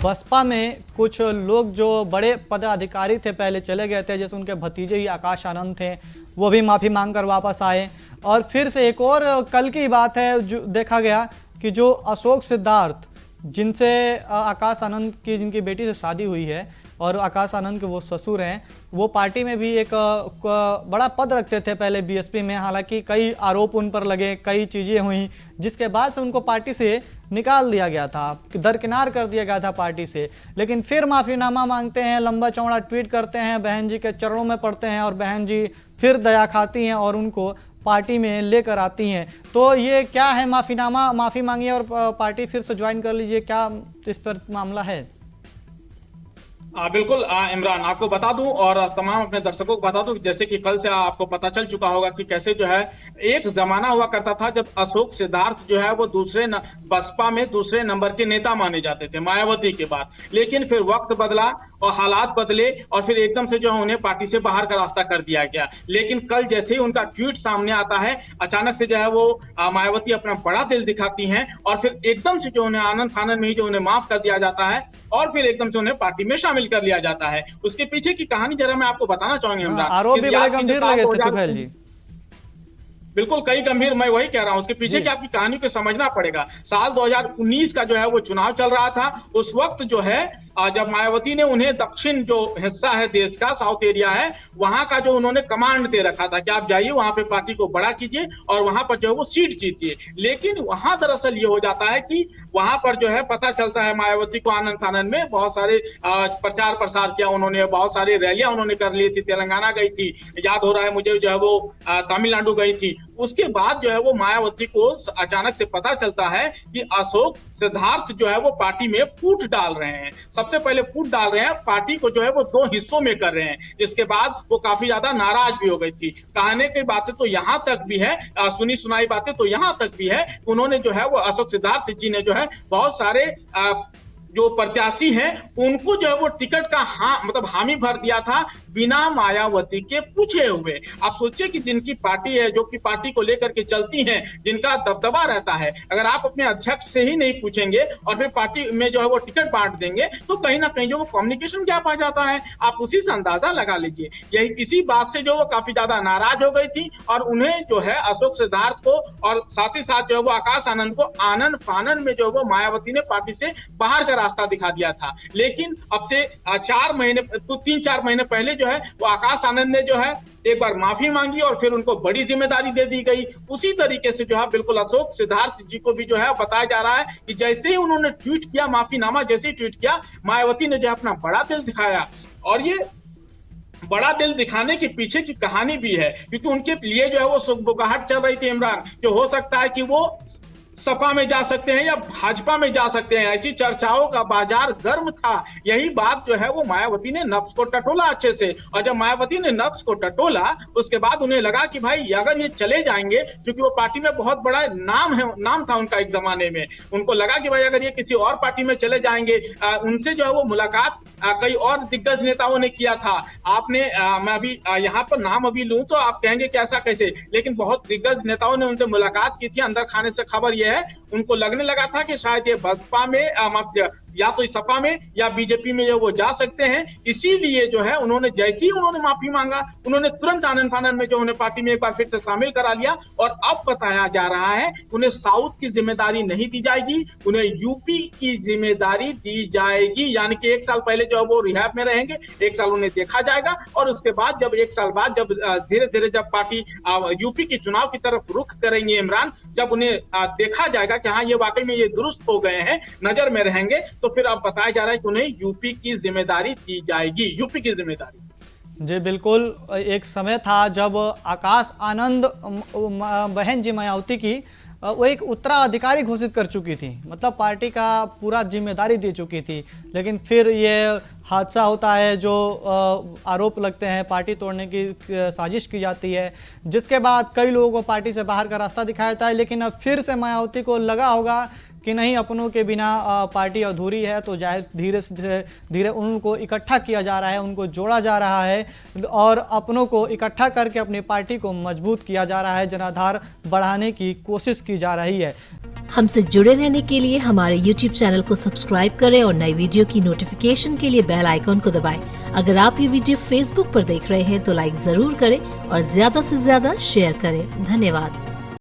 बसपा में कुछ लोग जो बड़े पदाधिकारी थे पहले चले गए थे, जैसे उनके भतीजे ही आकाश आनंद थे, वो भी माफ़ी मांगकर वापस आए। और फिर से एक और कल की बात है, जो देखा गया कि जो अशोक सिद्धार्थ, जिनसे आकाश आनंद की जिनकी बेटी से शादी हुई है और आकाश आनंद के वो ससुर हैं, वो पार्टी में भी एक बड़ा पद रखते थे पहले बीएसपी में। हालांकि कई आरोप उन पर लगे, कई चीज़ें हुई, जिसके बाद से उनको पार्टी से निकाल दिया गया था, दरकिनार कर दिया गया था पार्टी से। लेकिन फिर माफ़ीनामा मांगते हैं, लंबा चौड़ा ट्वीट करते हैं, बहन जी के चरणों में पड़ते हैं और बहन जी फिर दया खाती हैं और उनको पार्टी में लेकर आती हैं। तो ये क्या है माफ़ीनामा, माफ़ी मांगिए और पार्टी फिर से ज्वाइन कर लीजिए, क्या इस पर मामला है? बिल्कुल इमरान, आपको बता दूं और तमाम अपने दर्शकों को बता दूं, जैसे कि कल से आपको पता चल चुका होगा कि कैसे जो है एक जमाना हुआ करता था जब अशोक सिद्धार्थ जो है वो बसपा में दूसरे नंबर के नेता माने जाते थे मायावती के बाद। लेकिन फिर वक्त बदला और हालात बदले और फिर एकदम से जो है उन्हें पार्टी से बाहर का रास्ता कर दिया गया। लेकिन कल जैसे ही उनका ट्वीट सामने आता है, अचानक से जो है वो मायावती अपना बड़ा दिल दिखाती हैं और फिर एकदम से जो उन्हें आनंद फानन में ही जो उन्हें माफ कर दिया जाता है और फिर एकदम से उन्हें पार्टी में शामिल कर लिया जाता है। उसके पीछे की कहानी जरा मैं आपको बताना चाहूंगा इमरान। आरोप भी बड़े गंभीर लगे थे तुफैल जी। बिल्कुल कई गंभीर, मैं वही कह रहा हूं, उसके पीछे की आपकी कहानी को समझना पड़ेगा। साल 2019 का जो है वो चुनाव चल रहा था। उस वक्त जो है जब मायावती ने उन्हें दक्षिण जो हिस्सा है देश का, साउथ एरिया है, वहां का जो उन्होंने कमांड दे रखा था कि आप जाइए वहां पे पार्टी को बड़ा कीजिए और वहां पर जो है वो सीट जीतिए। लेकिन वहां दरअसल ये हो जाता है कि वहां पर जो है पता चलता है मायावती को आनंद फानन में बहुत सारे प्रचार प्रसार किया उन्होंने, बहुत सारी रैलियां उन्होंने कर ली थी, तेलंगाना गई थी, याद हो रहा है मुझे जो है वो तमिलनाडु गई थी। उसके बाद जो है वो मायावती को अचानक से पता चलता है कि अशोक सिद्धार्थ जो है वो पार्टी में फूट डाल रहे हैं। सबसे पहले फूट डाल रहे हैं, पार्टी को जो है वो दो हिस्सों में कर रहे हैं। इसके बाद वो काफी ज्यादा नाराज भी हो गई थी। कहने की बातें तो यहां तक भी है, सुनी सुनाई बातें तो यहां तक भी है, उन्होंने जो है वो अशोक सिद्धार्थ जी ने जो है बहुत सारे जो प्रत्याशी हैं उनको जो है वो टिकट का मतलब हामी भर दिया था बिना मायावती के पूछे हुए। आप सोचिए कि जिनकी पार्टी है, जो कि पार्टी को लेकर के चलती हैं, जिनका दबदबा रहता है, अगर आप अपने अध्यक्ष से ही नहीं पूछेंगे और फिर पार्टी में जो है वो टिकट बांट देंगे तो कहीं ना कहीं जो वो कम्युनिकेशन गैप आ जाता है। आप उसी से अंदाजा लगा लीजिए। यही इसी बात से जो वो काफी ज्यादा नाराज हो गई थी और उन्हें जो है अशोक सिद्धार्थ को और साथ ही साथ जो है वो आकाश आनंद को आनंद फानन में जो वो मायावती ने पार्टी से बाहर का रास्ता दिखा दिया था। लेकिन अब से 3-4 महीने पहले जो है वो आकाश आनंद ने जो है एक बार माफी मांगी और फिर उनको बड़ी जिम्मेदारी दे दी गई। उसी तरीके से जो है बिल्कुल अशोक सिद्धार्थ जी को भी जो है बताया जा रहा है कि जैसे ही उन्होंने ट्वीट किया, माफीनामा जैसे ही ट्वीट किया, मायावती ने जो है अपना बड़ा दिल दिखाया। और ये बड़ा दिल दिखाने के पीछे की कहानी भी है, क्योंकि उनके लिए जो है वो सुगबुगाहट चल रही थी इमरान, जो हो सकता है कि वो सपा में जा सकते हैं या भाजपा में जा सकते हैं। ऐसी चर्चाओं का बाजार गर्म था। यही बात जो है वो मायावती ने नब्ज को टटोला अच्छे से, और जब मायावती ने नब्ज को टटोला उसके बाद उन्हें लगा कि भाई अगर ये चले जाएंगे, क्योंकि वो पार्टी में बहुत बड़ा नाम था उनका एक जमाने में, उनको लगा कि भाई अगर ये किसी और पार्टी में चले जाएंगे, उनसे जो है वो मुलाकात कई और दिग्गज नेताओं ने किया था। आपने मैं अभी यहाँ पर नाम अभी लूं तो आप कहेंगे कि ऐसा कैसे, लेकिन बहुत दिग्गज नेताओं ने उनसे मुलाकात की थी। अंदर खाने से खबर यह है, उनको लगने लगा था कि शायद ये बसपा में या तो सपा में या बीजेपी में जो वो जा सकते हैं। इसीलिए जो है उन्होंने जैसे ही उन्होंने माफी मांगा, उन्होंने तुरंत आनंद फानन में जो उन्हें पार्टी में एक बार फिर से शामिल करा लिया। और अब बताया जा रहा है उन्हें साउथ की जिम्मेदारी नहीं दी जाएगी, उन्हें यूपी की जिम्मेदारी दी जाएगी। यानी कि 1 साल पहले जो वो रिहैब में रहेंगे, 1 साल उन्हें देखा जाएगा और उसके बाद जब 1 साल बाद जब धीरे धीरे जब पार्टी यूपी के चुनाव की तरफ रुख करेंगे इमरान, जब उन्हें देखा जाएगा कि हाँ ये वाकई में ये दुरुस्त हो गए हैं, नजर में रहेंगे, तो फिर अब बताया जा रहा है कि उन्हें यूपी की जिम्मेदारी दी जाएगी, यूपी की जिम्मेदारी। जी बिल्कुल, एक समय था जब आकाश आनंद बहन जी मायावती की वो एक उत्तराधिकारी घोषित कर चुकी थी, मतलब पार्टी का पूरा जिम्मेदारी दे चुकी थी। लेकिन फिर ये हादसा होता है, जो आरोप लगते हैं, पार्टी तोड़ने की साजिश की जाती है, जिसके बाद कई लोगों को पार्टी से बाहर का रास्ता दिखाया जाता है। लेकिन अब फिर से मायावती को लगा होगा कि नहीं, अपनों के बिना पार्टी अधूरी है, तो जाहिर धीरे धीरे उनको इकट्ठा किया जा रहा है, उनको जोड़ा जा रहा है और अपनों को इकट्ठा करके अपनी पार्टी को मजबूत किया जा रहा है, जनाधार बढ़ाने की कोशिश की जा रही है। हमसे जुड़े रहने के लिए हमारे YouTube चैनल को सब्सक्राइब करें और नई वीडियो की नोटिफिकेशन के लिए बेल आइकॉन को दबाएं। अगर आप ये वीडियो Facebook पर देख रहे हैं तो लाइक जरूर करें और ज्यादा से ज्यादा शेयर करें। धन्यवाद।